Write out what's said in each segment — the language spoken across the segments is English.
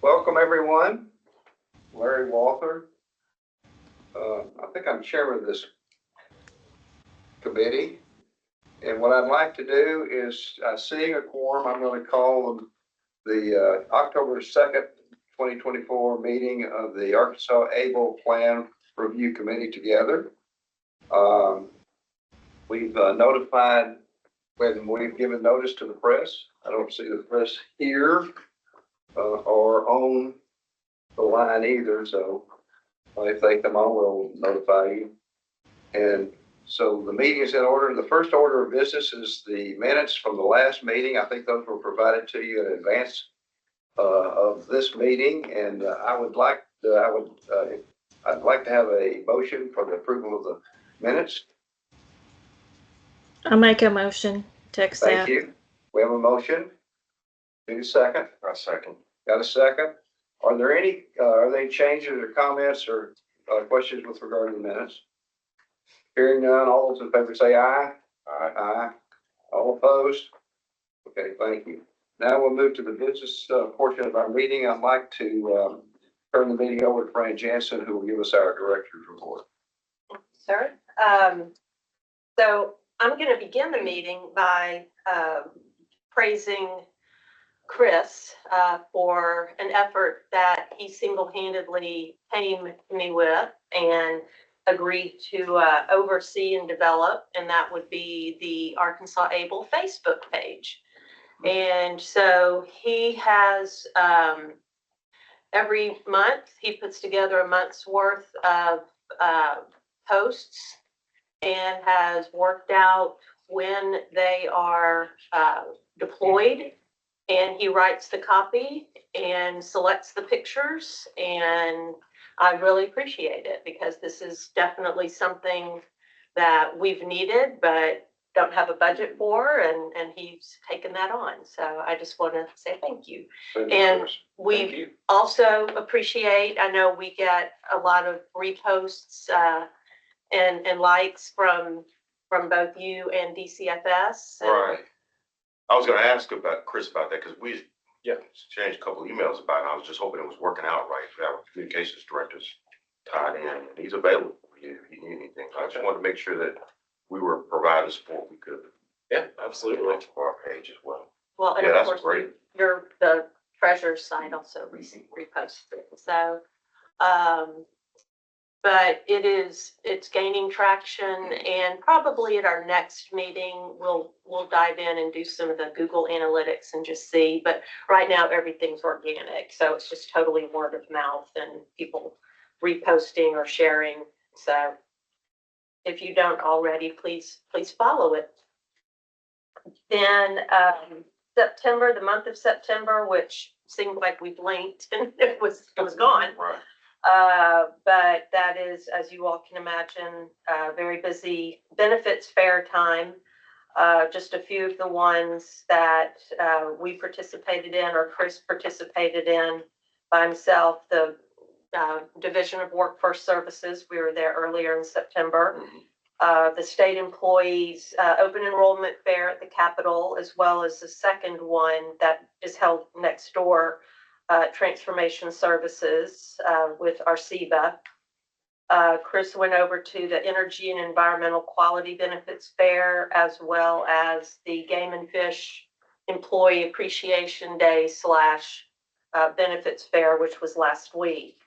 Welcome, everyone. Larry Walther. I think I'm chairman of this committee. And what I'd like to do is, seeing a quorum, I'm going to call the October 2nd, 2024 meeting of the Arkansas Able Plan Review Committee together. We've notified when we've given notice to the press. I don't see the press here or on the line either, so if they come on, we'll notify you. And so the meeting is in order. The first order of business is the minutes from the last meeting. I think those were provided to you in advance of this meeting, and I'd like to have a motion for the approval of the minutes. I'll make a motion to accept. Thank you. We have a motion. Need a second? A second. Got a second? Are there any changes or comments or questions with regard to the minutes? Hearing none, all those in favor say aye. Aye. Aye. All opposed? Okay, thank you. Now we'll move to the business portion of our meeting. I'd like to turn the meeting over to Fran Jansen, who will give us our director's report. Sir, so I'm going to begin the meeting by praising Chris for an effort that he single-handedly came to me with and agreed to oversee and develop, and that would be the Arkansas Able Facebook page. And so he has, every month, he puts together a month's worth of posts and has worked out when they are deployed. And he writes the copy and selects the pictures, and I really appreciate it because this is definitely something that we've needed but don't have a budget for, and he's taken that on. So I just want to say thank you. And we also appreciate, I know we get a lot of reposts and likes from both you and DCFS. Right. I was going to ask about Chris about that because we exchanged a couple of emails about it. I was just hoping it was working out right. Our communications director's tied in, and he's available for you if you need anything. I just wanted to make sure that we were providing support we could. Yeah, absolutely. For our page as well. Well, and Yeah, of that's course, great. the treasurer's site also reposted it. So, but it's gaining traction, and probably at our next meeting, we'll dive in and do some of the Google Analytics and just see. But right now, everything's organic. So it's just totally word of mouth and people reposting or sharing. So if you don't already, please follow it. Then September, the month of September, which seemed like we blinked and it was gone. Right. But that is, as you all can imagine, very busy benefits fair time. Just a few of the ones that we participated in, or Chris participated in by himself. The Division of Workforce Services, we were there earlier in September. The state employees open enrollment fair at the Capitol, as well as the second one that is held next door, Transformation Services with Arceva. Chris went over to the Energy and Environmental Quality Benefits Fair, as well as the Game and Fish Employee Appreciation Day / Benefits Fair, which was last week.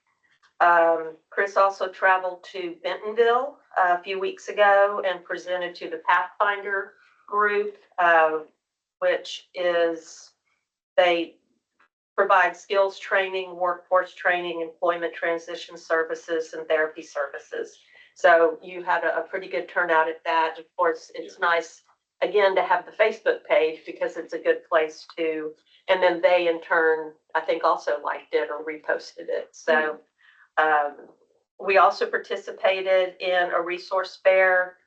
Chris also traveled to Bentonville a few weeks ago and presented to the Pathfinder group, which is, they provide skills training, workforce training, employment transition services, and therapy services. So you had a pretty good turnout at that. Of course, it's nice, again, to have the Facebook page because it's a good place to, and then they in turn, I think, also liked it or reposted it. So we also participated in a resource fair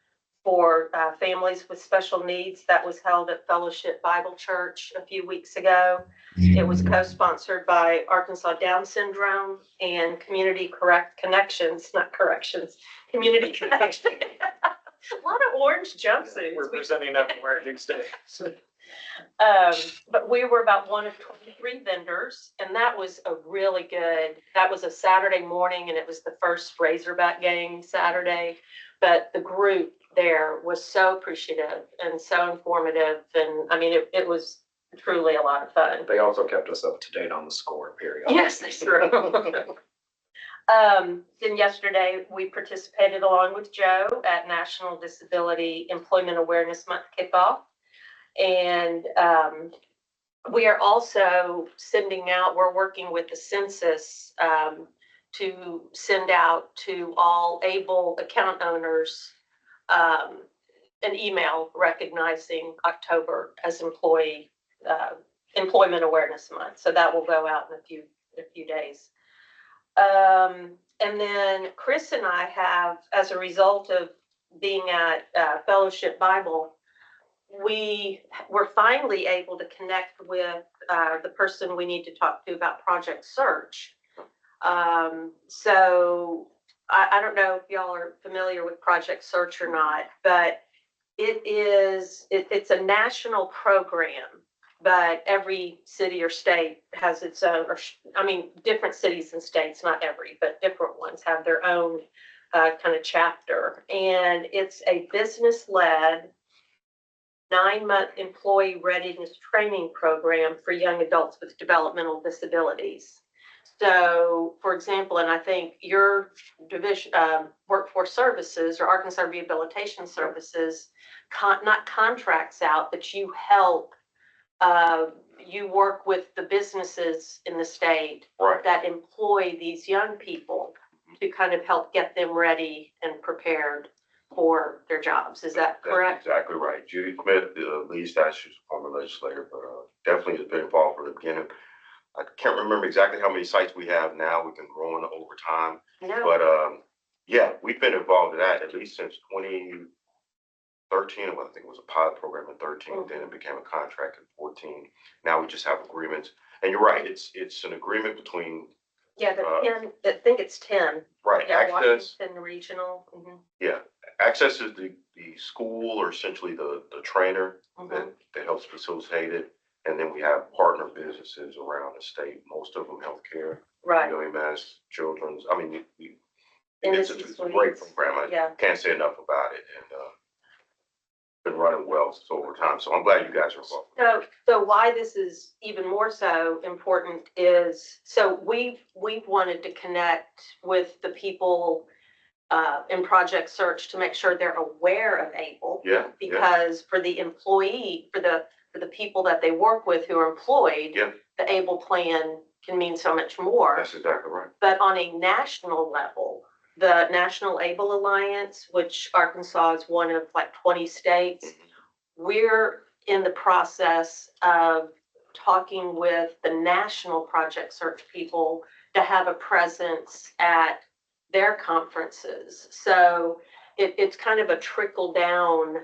for families with special needs that was held at Fellowship Bible Church a few weeks ago. It was co-sponsored by Arkansas Down Syndrome and Community Connections, not Corrections, Community Connections. A lot of orange jumpsuits. We're presenting that for Wednesday. But we were about one of 23 vendors, and that was that was a Saturday morning, and it was the first Razorback game Saturday. But the group there was so appreciative and so informative, and I mean, it was truly a lot of fun. They also kept us up to date on the score period. Yes, that's true. Then yesterday, we participated along with Joe at National Disability Employment Awareness Month kickoff. And we are also we're working with the census to send out to all able account owners an email recognizing October as Employment Awareness Month. So that will go out in a few days. And then Chris and I have, as a result of being at Fellowship Bible, we were finally able to connect with the person we need to talk to about Project Search. So I don't know if y'all are familiar with Project Search or not, but it's a national program, but every city or state has its own, different cities and states, not every, but different ones have their own kind of chapter. And it's a business-led 9-month employee readiness training program for young adults with developmental disabilities. So, for example, and I think your division, Workforce Services or Arkansas Rehabilitation Services, not contracts out, but you help, you work with the businesses in the state that employ these young people to kind of help get them ready and prepared for their jobs. Is that correct? That's exactly right. Judy Smith, the lead statute former legislator, but definitely has been involved from the beginning. I can't remember exactly how many sites we have now. We've been growing over time. No. But yeah, we've been involved in that at least since 2013. I think it was a pilot program in 13, then it became a contract in 14. Now we just have agreements. And you're right, it's an agreement between Yeah, the 10, I think it's 10. right, Yeah, Access. Washington Regional. Yeah, Access is the school or essentially the trainer that helps facilitate it. And then we have partner businesses around the state, most of them healthcare, Right. UMS, children's. I mean, And it's this a is great program. I yeah. can't say enough about it. And been running well over time. So I'm glad you guys are involved. So why this is even more so important is, so we've wanted to connect with the people in Project Search to make sure they're aware of ABLE. Yeah. Because for the employee, for the people that they work with who are employed, the ABLE plan can mean so much more. That's exactly right. But on a national level, the National ABLE Alliance, which Arkansas is one of like 20 states, we're in the process of talking with the national Project Search people to have a presence at their conferences. So it's kind of a trickle down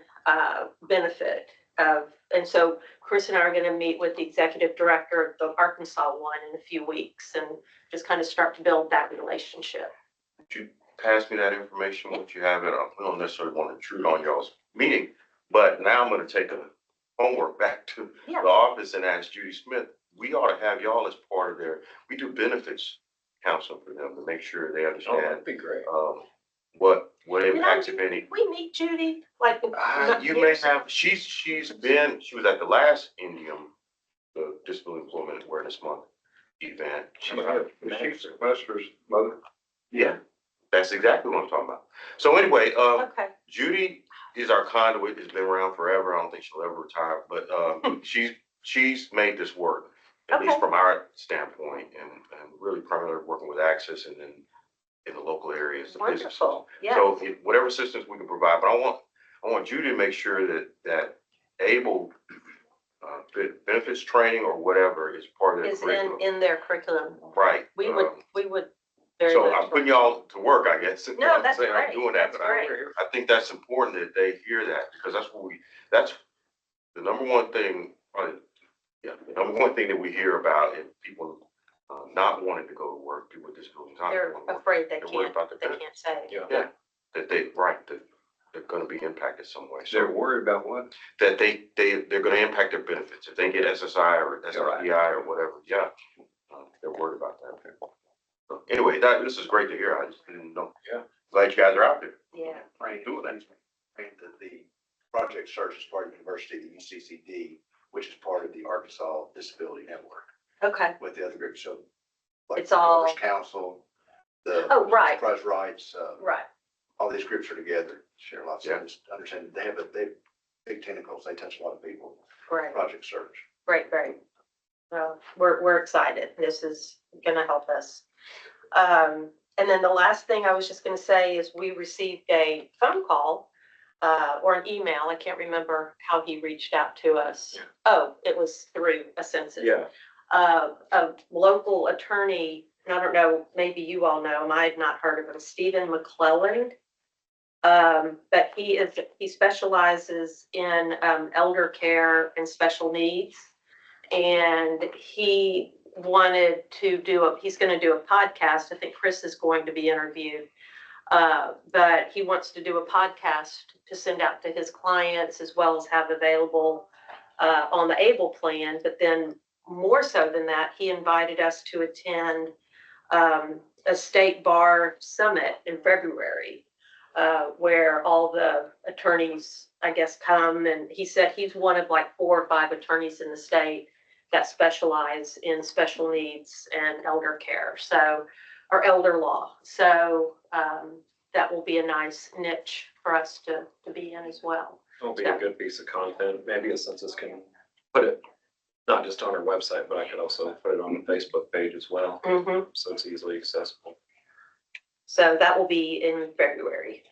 benefit of, and so Chris and I are going to meet with the executive director of the Arkansas one in a few weeks and just kind of start to build that relationship. Would you pass me that information once you have it? We don't necessarily want to intrude on y'all's meeting, but now I'm going to take a homework back to the office and ask Judy Smith. We ought to have y'all as part of we do benefits counseling for them to make sure they understand. Oh, that'd be great. What impacts, if any. We meet Judy, like. You may have, she was at the last Indium, the Disability Employment Awareness Month event. She's Sylvester's mother. Yeah, that's exactly what I'm talking about. So anyway, Okay. Judy is our conduit, has been around forever. I don't think she'll ever retire, but she's made this work, at least from our standpoint, and really primarily working with Access and then in the local areas. Wonderful. Yeah. So whatever assistance we can provide, but I want Judy to make sure that ABLE benefits training or whatever is part of their curriculum. In their curriculum. Right. We would very so much. I'm putting y'all to work, I guess. No, that's great. great. I'm doing that, That's but great. I think that's important that they hear that because that's the number one thing. The number one thing that we hear about is people not wanting to go to work, people with disabilities. They're afraid they worried can't. about They can't say. Yeah. That they they're gonna be impacted some way. They're So worried about what? that they're gonna impact their benefits. If they get SSI or SRPI or whatever, yeah, they're worried about that. So anyway, this is great to hear. I just didn't know. Yeah. Glad you guys are out there. Yeah. Frank, the Project Search is part of University, the UCCD, which is part of the Arkansas Disability Network Okay. with the other groups. So like It's all- Owners Council, the Oh, right. Enterprise Rights, Right. all these groups are together, share lots Yeah. of, just understand, they have big tentacles, they touch a lot of people. Great. Project Search. Great. Well, we're excited. This is gonna help us. And then the last thing I was just gonna say is we received a phone call, or an email. I can't remember how he reached out to us. Yeah. Oh, it was through a census. Yeah, A local attorney, and I don't know, maybe you all know him, I had not heard of him, Stephen McClelland. But he specializes in, elder care and special needs. And he wanted to he's gonna do a podcast. I think Chris is going to be interviewed. But he wants to do a podcast to send out to his clients as well as have available, on the ABLE plan. But then more so than that, he invited us to attend, a state bar summit in February, where all the attorneys, I guess, come. And he said he's one of like 4 or 5 attorneys in the state that specialize in special needs and elder care, or elder law. So that will be a nice niche for us to be in as well. it'll be a good piece of content. Maybe a census can put it, not just on our website, but I could also put it on the Facebook page as well, Mhm. so it's easily accessible. So that will be in February.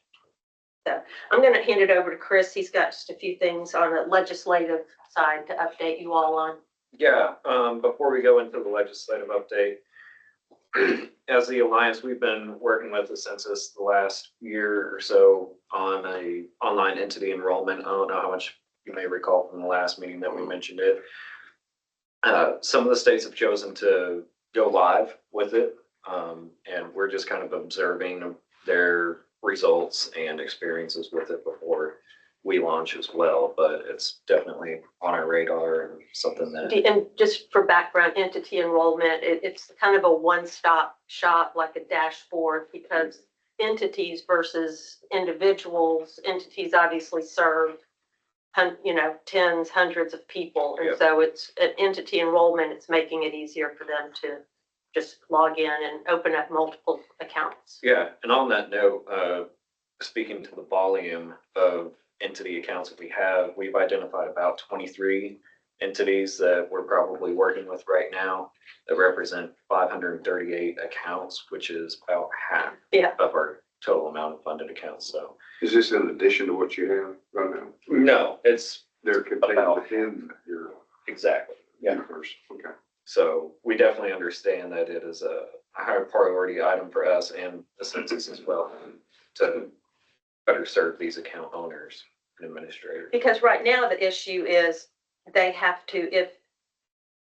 So I'm gonna hand it over to Chris. He's got just a few things on the legislative side to update you all on. Yeah, before we go into the legislative update, as the Alliance, we've been working with the census the last year or so on a online entity enrollment. I don't know how much you may recall from the last meeting that we mentioned it. Some of the states have chosen to go live with it, and we're just kind of observing their results and experiences with it before we launch as well, but it's definitely on our radar and something that, And just for background, entity enrollment, it's kind of a one-stop shop, like a dashboard, because entities versus individuals, entities obviously serve, tens, hundreds of people. And Yep. so it's an entity enrollment, it's making it easier for them to just log in and open up multiple accounts. yeah, and on that note, speaking to the volume of entity accounts that we have, we've identified about 23 entities that we're probably working with right now that represent 538 accounts, which is about half Yeah. of our total amount of funded accounts, so. Is this in addition to what you have right now? No, it's They're contained About. within your exactly, yeah. universe, okay. So we definitely understand that it is a high priority item for us and the census as well to better serve these account owners and administrators. Because right now the issue is they have to,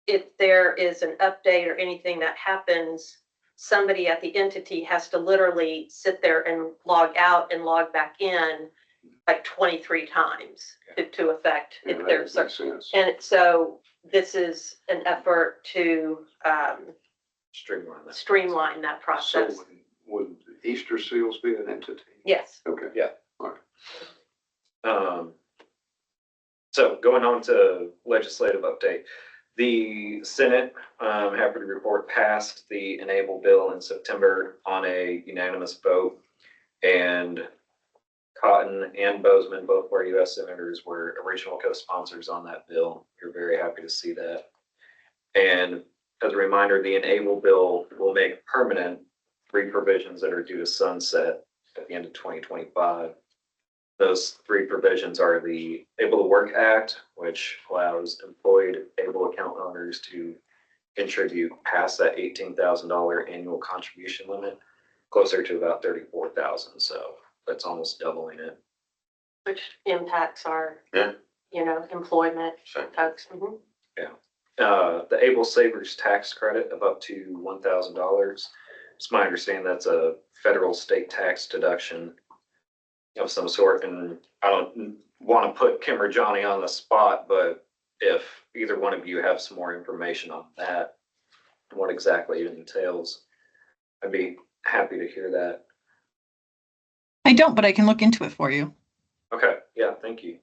if there is an update or anything that happens, somebody at the entity has to literally sit there and log out and log back in like 23 times to affect Yeah, if that there's. makes sense. And so this is an effort to Streamline that. streamline that So process. would Easter Seals be an entity? Yes. Okay. Yeah. So going on to legislative update, the Senate, happy to report, passed the Enable bill in September on a unanimous vote. And Cotton and Bozeman, both of our US senators, were original co-sponsors on that bill. We're very happy to see that. And as a reminder, the Enable bill will make permanent 3 provisions that are due to sunset at the end of 2025. Those 3 provisions are the Able to Work Act, which allows employed able account owners to contribute past that $18,000 annual contribution limit, closer to about $34,000. So that's almost doubling it. Which impacts our, Yeah. employment Sure. folks. Mhm. The Able Savers tax credit of up to $1,000. It's my understanding that's a federal state tax deduction of some sort. And I don't want to put Kim or Johnny on the spot, but if either one of you have some more information on that, what exactly it entails, I'd be happy to hear that. I don't, but I can look into it for you. Okay, yeah, thank you.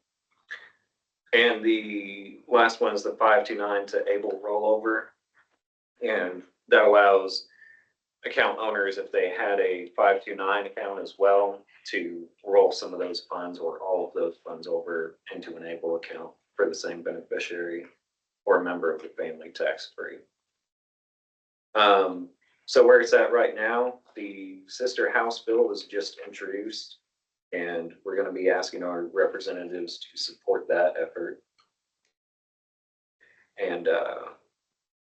And the last one is the 529 to able rollover. And that allows account owners, if they had a 529 account as well, to roll some of those funds or all of those funds over into an able account for the same beneficiary or a member of the family tax-free. So where it's at right now, the sister House bill was just introduced, and we're going to be asking our representatives to support that effort. And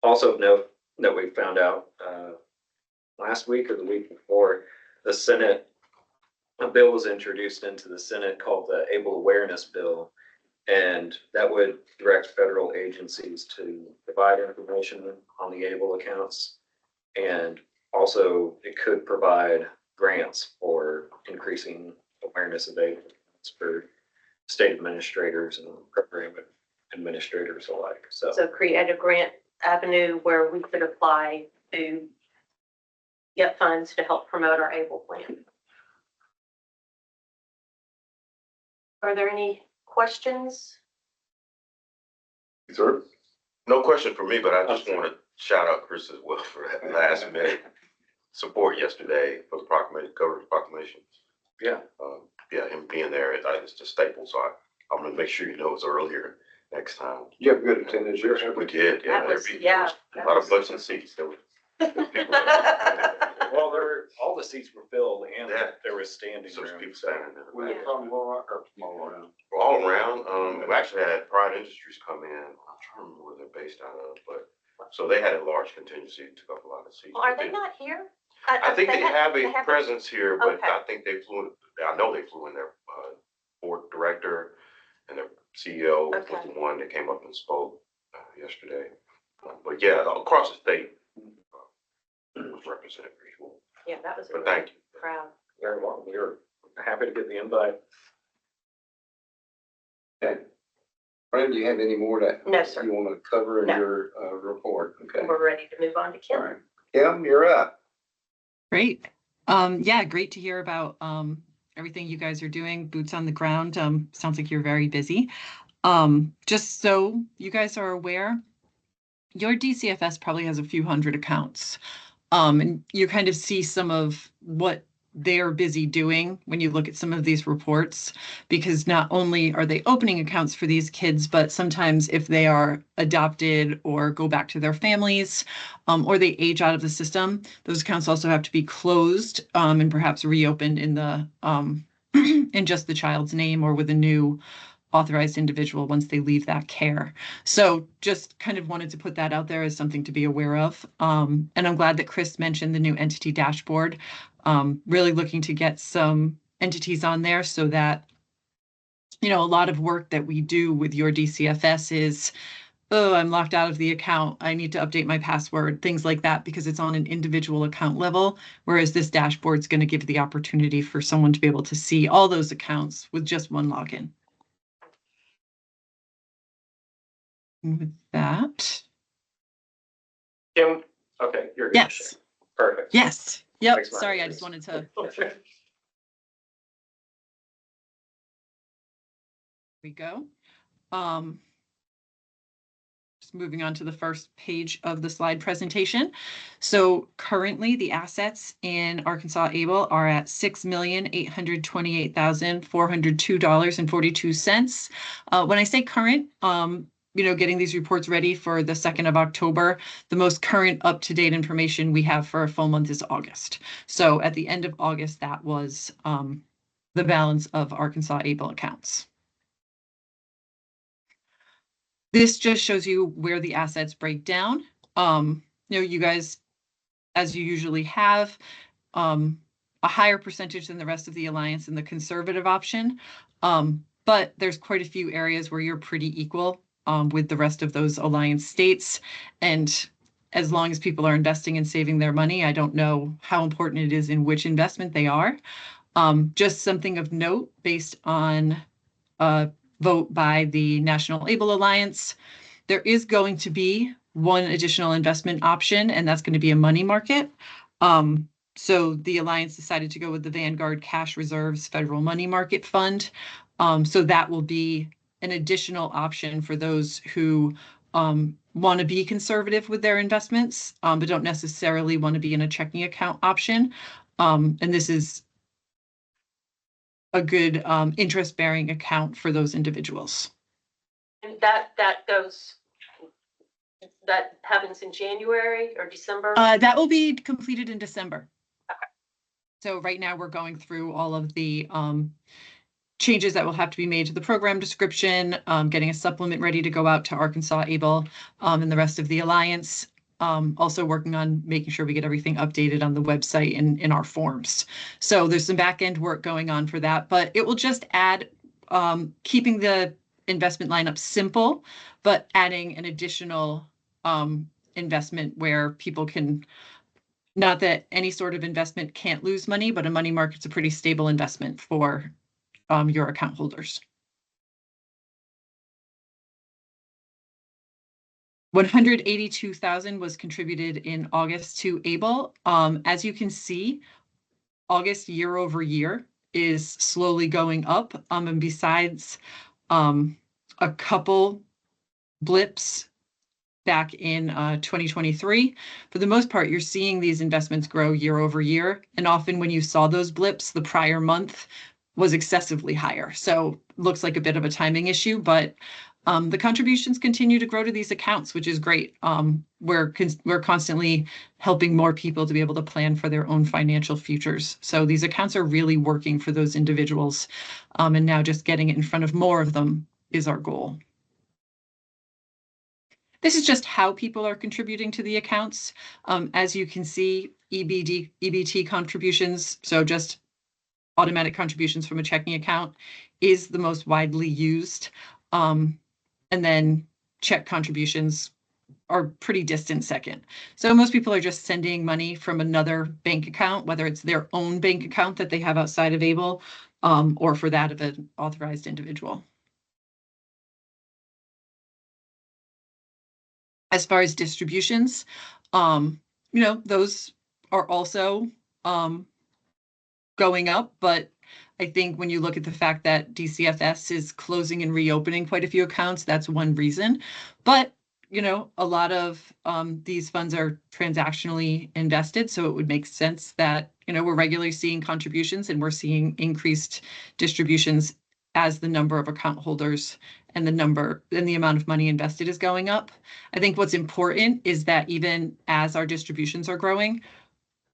also note that we found out last week or the week before, the Senate, a bill was introduced into the Senate called the Able Awareness Bill. And that would direct federal agencies to provide information on the ABLE accounts. And also it could provide grants for increasing awareness of ABLE accounts for state administrators and program administrators alike. So create a grant avenue where we could apply to get funds to help promote our ABLE plan. Are there any questions? Sir? No question for me, but I just want to shout out Chris as well for that last minute support yesterday for the governor's proclamation. yeah, Yeah, him being there, it's just staple. So I'm gonna make sure he knows earlier next time. You have good attendance yesterday. We did, yeah. That was, there yeah. was A lot of butts and seats. There were people, well, all the seats were filled and Yeah. there was standing so room. people standing there. Was it from Little Rock or from all around? All around, we actually had Pride Industries come in. I'm trying to remember where they're based out of, but so they had a large contingency, took up a lot of seats. Are they not here? I think they have a have- presence here, but Okay. I think they flew, I know they flew in their board director and their CEO was Okay. the one that came up and spoke yesterday. But yeah, across the state was represented pretty well. Yeah, that was a But really thank you. crowd. Very well. We were happy to get the invite. Okay. Brandon, do you have any more that No, sir. you want to cover in No. your report? Okay. We're ready to move on to All Kim. right. Kim, you're up. Great. Yeah, great to hear about everything you guys are doing, boots on the ground. Sounds like you're very busy. Just so you guys are aware, your DCFS probably has a few hundred accounts. And you kind of see some of what they're busy doing when you look at some of these reports, because not only are they opening accounts for these kids, but sometimes if they are adopted or go back to their families, or they age out of the system, those accounts also have to be closed and perhaps reopened in the in just the child's name or with a new authorized individual once they leave that care. So just kind of wanted to put that out there as something to be aware of. And I'm glad that Chris mentioned the new entity dashboard. Really looking to get some entities on there so that, you know, a lot of work that we do with your DCFS is, oh, I'm locked out of the account, I need to update my password, things like that, because it's on an individual account level, whereas this dashboard is going to give the opportunity for someone to be able to see all those accounts with just one login. With that, Kim, okay, you're good. yes, Perfect. yes, yep, Thanks, Mark. sorry, I just wanted to. We go. Just moving on to the first page of the slide presentation. So currently the assets in Arkansas Able are at $6,828,402.42. When I say current, you know, getting these reports ready for the 2nd of October, the most current up-to-date information we have for a full month is August. So at the end of August, that was the balance of Arkansas Able accounts. This just shows you where the assets break down. You know, you guys, as you usually have, a higher percentage than the rest of the alliance in the conservative option. But there's quite a few areas where you're pretty equal with the rest of those alliance states. And as long as people are investing and saving their money, I don't know how important it is in which investment they are. Just something of note based on a vote by the National Able Alliance, there is going to be one additional investment option, and that's going to be a money market. So the Alliance decided to go with the Vanguard Cash Reserves Federal Money Market Fund. So that will be an additional option for those who want to be conservative with their investments, but don't necessarily want to be in a checking account option. And this is a good interest-bearing account for those individuals. And that happens in January or December? That will be completed in December. Okay. So right now we're going through all of the changes that will have to be made to the program description, getting a supplement ready to go out to Arkansas Able and the rest of the Alliance. Also working on making sure we get everything updated on the website and in our forms. So there's some back end work going on for that, but it will just add, keeping the investment lineup simple, but adding an additional investment where people can, not that any sort of investment can't lose money, but a money market's a pretty stable investment for your account holders. 182,000 was contributed in August to Able. As you can see, August year over year is slowly going up. And besides a couple blips back in 2023, for the most part, you're seeing these investments grow year over year. And often when you saw those blips, the prior month was excessively higher. So looks like a bit of a timing issue, but the contributions continue to grow to these accounts, which is great. We're constantly helping more people to be able to plan for their own financial futures. So these accounts are really working for those individuals. And now just getting it in front of more of them is our goal. This is just how people are contributing to the accounts. As you can see, EBT contributions, so just automatic contributions from a checking account, is the most widely used. And then check contributions are pretty distant second. So most people are just sending money from another bank account, whether it's their own bank account that they have outside of Able, or for that of an authorized individual. As far as distributions, those are also going up, but I think when you look at the fact that DCFS is closing and reopening quite a few accounts, that's one reason. But, a lot of these funds are transactionally invested, so it would make sense that, we're regularly seeing contributions and we're seeing increased distributions as the number of account holders and the amount of money invested is going up. I think what's important is that even as our distributions are growing,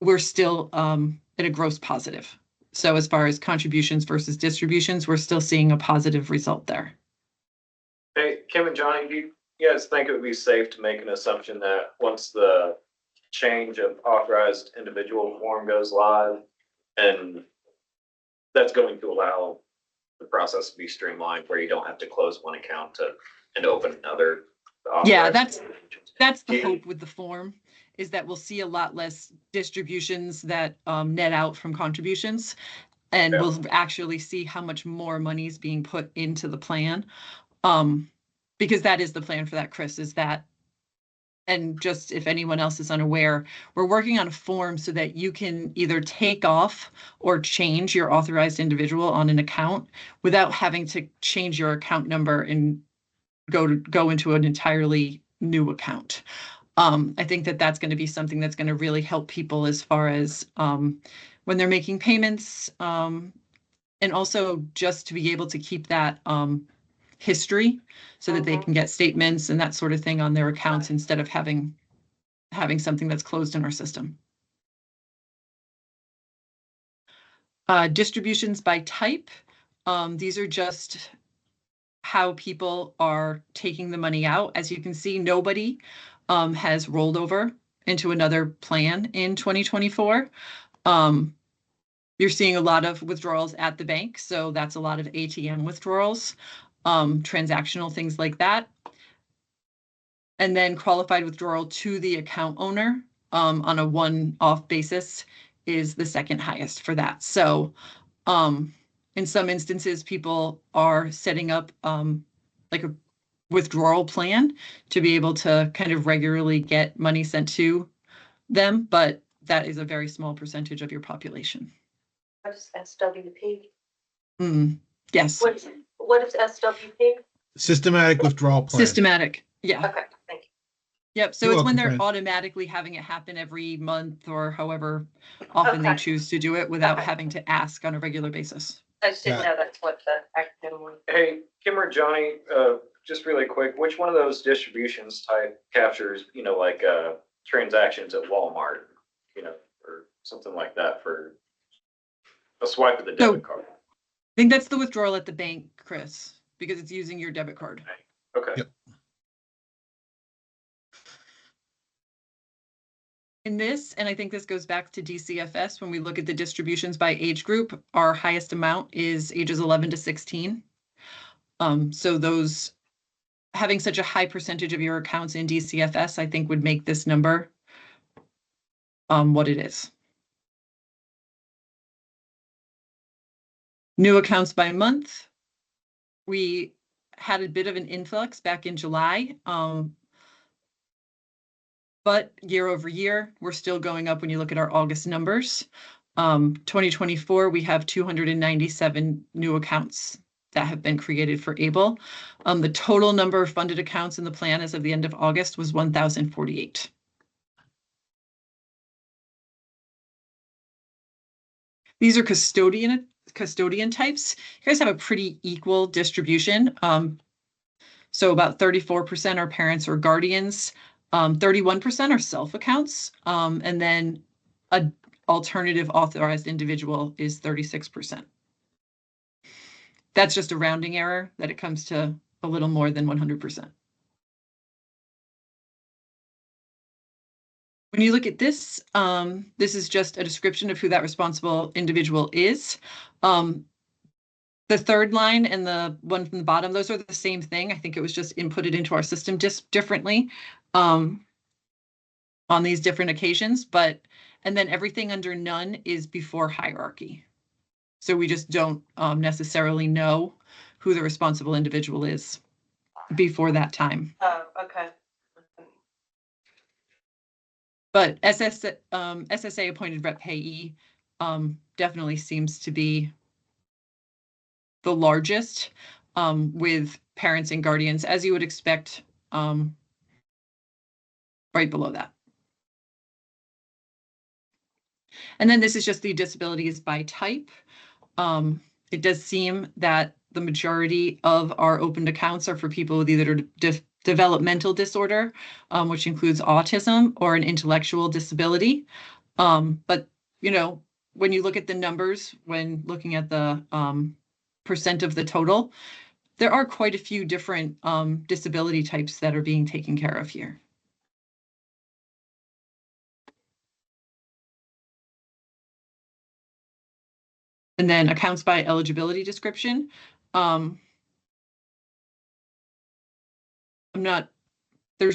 we're still at a gross positive. So as far as contributions versus distributions, we're still seeing a positive result there. Hey, Kim and Johnny, do you guys think it would be safe to make an assumption that once the change of authorized individual form goes live, and that's going to allow the process to be streamlined where you don't have to close one account and open another? Yeah, that's the hope with the form, is that we'll see a lot less distributions that net out from contributions, and we'll actually see how much more money is being put into the plan. Because that is the plan for that, Chris, is that, and just if anyone else is unaware, we're working on a form so that you can either take off or change your authorized individual on an account without having to change your account number and go into an entirely new account. I think that that's going to be something that's going to really help people as far as when they're making payments, and also just to be able to keep that history so that they can get statements and that sort of thing on their accounts instead of having something that's closed in our system. Distributions by type. These are just how people are taking the money out. As you can see, nobody has rolled over into another plan in 2024. You're seeing a lot of withdrawals at the bank, so that's a lot of ATM withdrawals, transactional things like that. And then qualified withdrawal to the account owner on a one-off basis is the second highest for that. So In some instances, people are setting up like a withdrawal plan to be able to kind of regularly get money sent to them, but that is a very small percentage of your population. What is SWP? Yes, What is SWP? Systematic withdrawal plan. systematic. Yeah. Okay, thank you. Yep. So You're it's when welcome, they're Fran. automatically having it happen every month or however often they Okay. choose to do it without Okay. having to ask on a regular basis. I just didn't Yeah. know that's what the acronym was. Hey, Kim or Johnny, just really quick, which one of those distributions type captures, like, transactions at Walmart, or something like that for a swipe of the So- debit card? I think that's the withdrawal at the bank, Chris, because it's using your debit card. Okay. Yep. In this, and I think this goes back to DCFS, when we look at the distributions by age group, our highest amount is ages 11 to 16. So those, having such a high percentage of your accounts in DCFS, I think would make this number what it is. New accounts by month. We had a bit of an influx back in July. But year over year, we're still going up when you look at our August numbers. 2024, we have 297 new accounts that have been created for ABLE. The total number of funded accounts in the plan as of the end of August was 1,048. These are custodian types. You guys have a pretty equal distribution. So about 34% are parents or guardians. 31% are self accounts, and then an alternative authorized individual is 36%. That's just a rounding error that it comes to a little more than 100%. When you look at this, this is just a description of who that responsible individual is. The third line and the one from the bottom, those are the same thing. I think it was just inputted into our system just differently on these different occasions, and then everything under none is before hierarchy. So we just don't necessarily know who the responsible individual is before that time. Oh, okay. But SSA appointed rep payee definitely seems to be the largest with parents and guardians, as you would expect, right below that. And then this is just the disabilities by type. It does seem that the majority of our opened accounts are for people with either developmental disorder, which includes autism, or an intellectual disability. But, when you look at the numbers, when looking at the percent of the total, there are quite a few different disability types that are being taken care of here. And then accounts by eligibility description. There's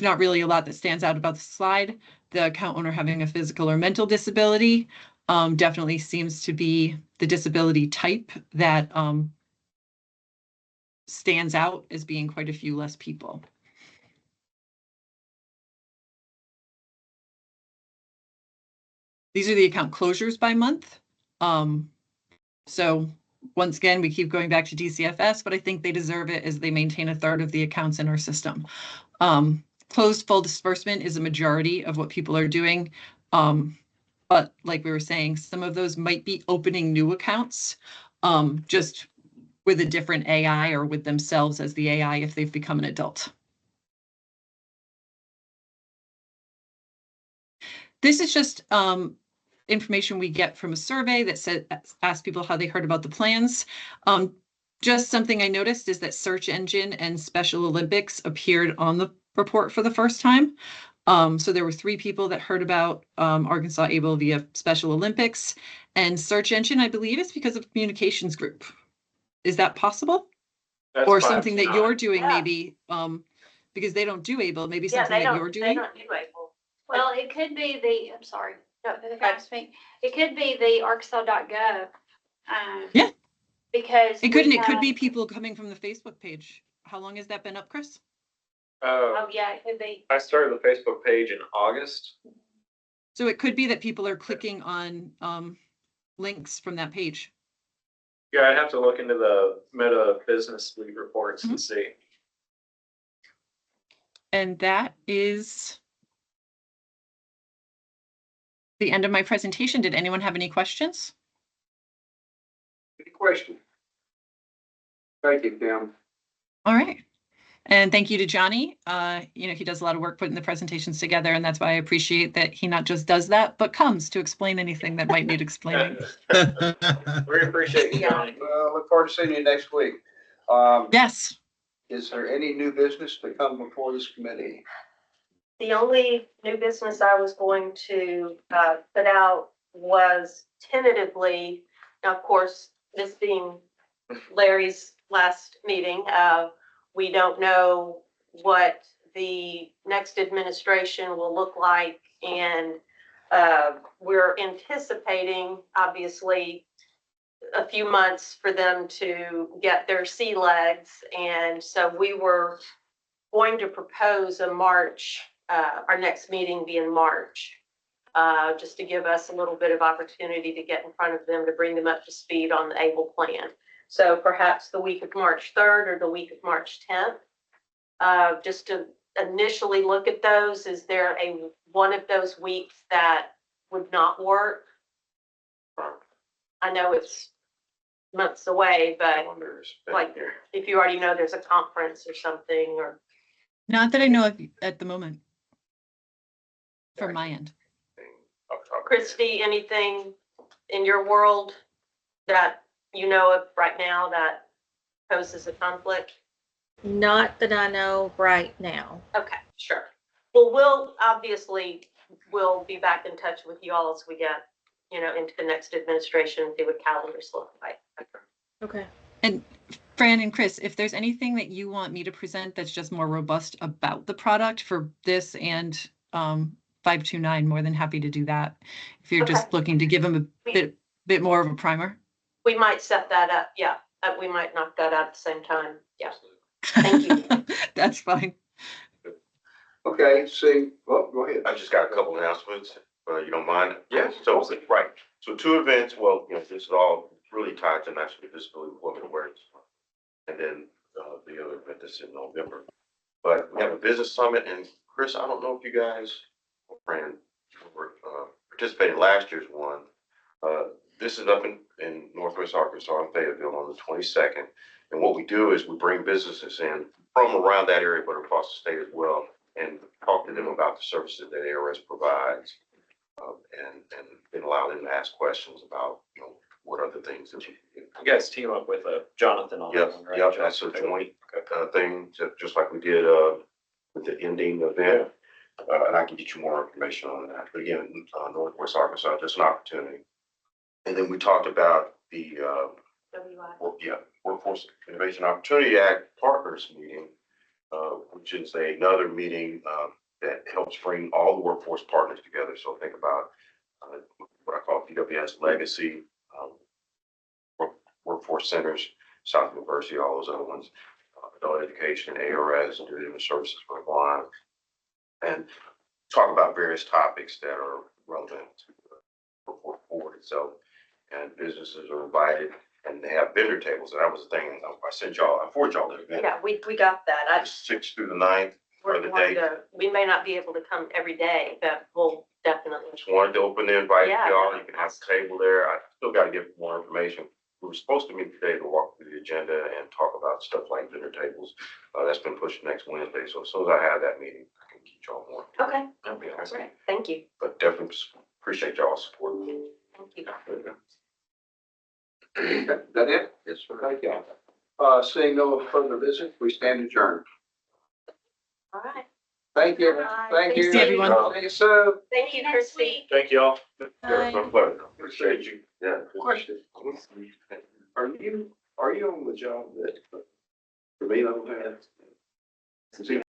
not really a lot that stands out about the slide. The account owner having a physical or mental disability definitely seems to be the disability type that stands out as being quite a few less people. These are the account closures by month. So once again, we keep going back to DCFS, but I think they deserve it as they maintain a third of the accounts in our system. Closed full disbursement is a majority of what people are doing. But like we were saying, some of those might be opening new accounts, just with a different AI or with themselves as the AI if they've become an adult. This is just information we get from a survey that asks people how they heard about the plans. Just something I noticed is that Search Engine and Special Olympics appeared on the report for the first time. So there were 3 people that heard about Arkansas ABLE via Special Olympics, and Search Engine, I believe, is because of Communications Group. Is that possible? That's Or fine. something that you're doing, Yeah. maybe, because they don't do ABLE, maybe Yeah, something they that don't, you're they doing? don't do ABLE. Well, it could be I'm sorry, No, if I speak, it could be the Arkansas.gov Yeah. Because. It couldn't, we it could be have- people coming from the Facebook page. How long has that been up, Chris? Oh, yeah, it could be. I started the Facebook page in August. So it could be that people are clicking on links from that page. Yeah, I'd have to look into the Meta Business Suite reports and see. And that is the end of my presentation. Did anyone have any questions? Any question? Thank you, Kim. All right. And thank you to Johnny. He does a lot of work putting the presentations together, and that's why I appreciate that he not just does that, but comes to explain anything that might need explaining. We appreciate you, Johnny. Look forward to seeing you next week. Yes. Is there any new business to come before this committee? The only new business I was going to put out was tentatively, now, of course, this being Larry's last meeting, we don't know what the next administration will look like. And we're anticipating, obviously, a few months for them to get their sea legs. And so we were going to propose a March, our next meeting be in March, just to give us a little bit of opportunity to get in front of them, to bring them up to speed on the ABLE plan. So perhaps the week of March 3rd or the week of March 10th, just to initially look at those. Is there one of those weeks that would not work? I know it's months away, but like, if you already know there's a conference or something, or. Not that I know of at the moment. From my end. Christy, anything in your world that you know of right now that poses a conflict? Not that I know right now. Okay, sure. Well, we'll be back in touch with you all as we get, into the next administration, see what calendars look like. Okay. And Fran and Chris, if there's anything that you want me to present that's just more robust about the product for this and 529, more than happy to do that. If you're just looking to give them a bit more of a primer. We might set that up. Yeah, we might knock that out at the same time. Yeah. Thank you. That's fine. Okay, go ahead. I just got a couple announcements, you don't mind? Yes. So, right, so two events, well, this is all really tied to National Disability Employment Awareness Month. And then, the other event that's in November. But we have a business summit, and Chris, I don't know if you guys, Fran, were participating last year's one. This is up in Northwest Arkansas in Fayetteville on the 22nd. And what we do is we bring businesses in from around that area, but across the state as well, and talk to them about the services that ARS provides, and then allow them to ask questions about, what are the things that you can do. You guys team up with Jonathan on that one, right? Yep, that's a joint thing, just like we did with the ending event. And I can get you more information on that. But again, Northwest Arkansas, just an opportunity. And then we talked about the Workforce Innovation Opportunity Act Partners Meeting, which is another meeting that helps bring all the workforce partners together. So think about what I call PWS Legacy, Workforce Centers, South University, all those other ones, Adult Education, ARS, Human Services for the Blind, and talk about various topics that are relevant to the workforce board itself. And businesses are invited, and they have vendor tables. And that was the thing I forwarded y'all the event. Yeah, we got that. The 6th through the 9th. We're the going date. we may not be able to come every day, but we'll definitely. Just wanted to open the invite to Yeah. y'all. You can have a table there. I still got to get more information. We were supposed to meet today to walk through the agenda and talk about stuff like vendor tables. That's been pushed next Wednesday. So as soon as I have that meeting, I can get y'all more. Okay, That'll be awesome. great. Thank you. But definitely appreciate y'all's support. Thank you. That it? Yes, sir. Thank you. Seeing no further business, we stand adjourned. All right. Thank you. Bye. Thank you. See everyone. See you soon. Thank you, Christy. Thank you all. Yeah, it's my pleasure. Appreciate you. Yeah. Question. Are you on the job that, for me, I don't have?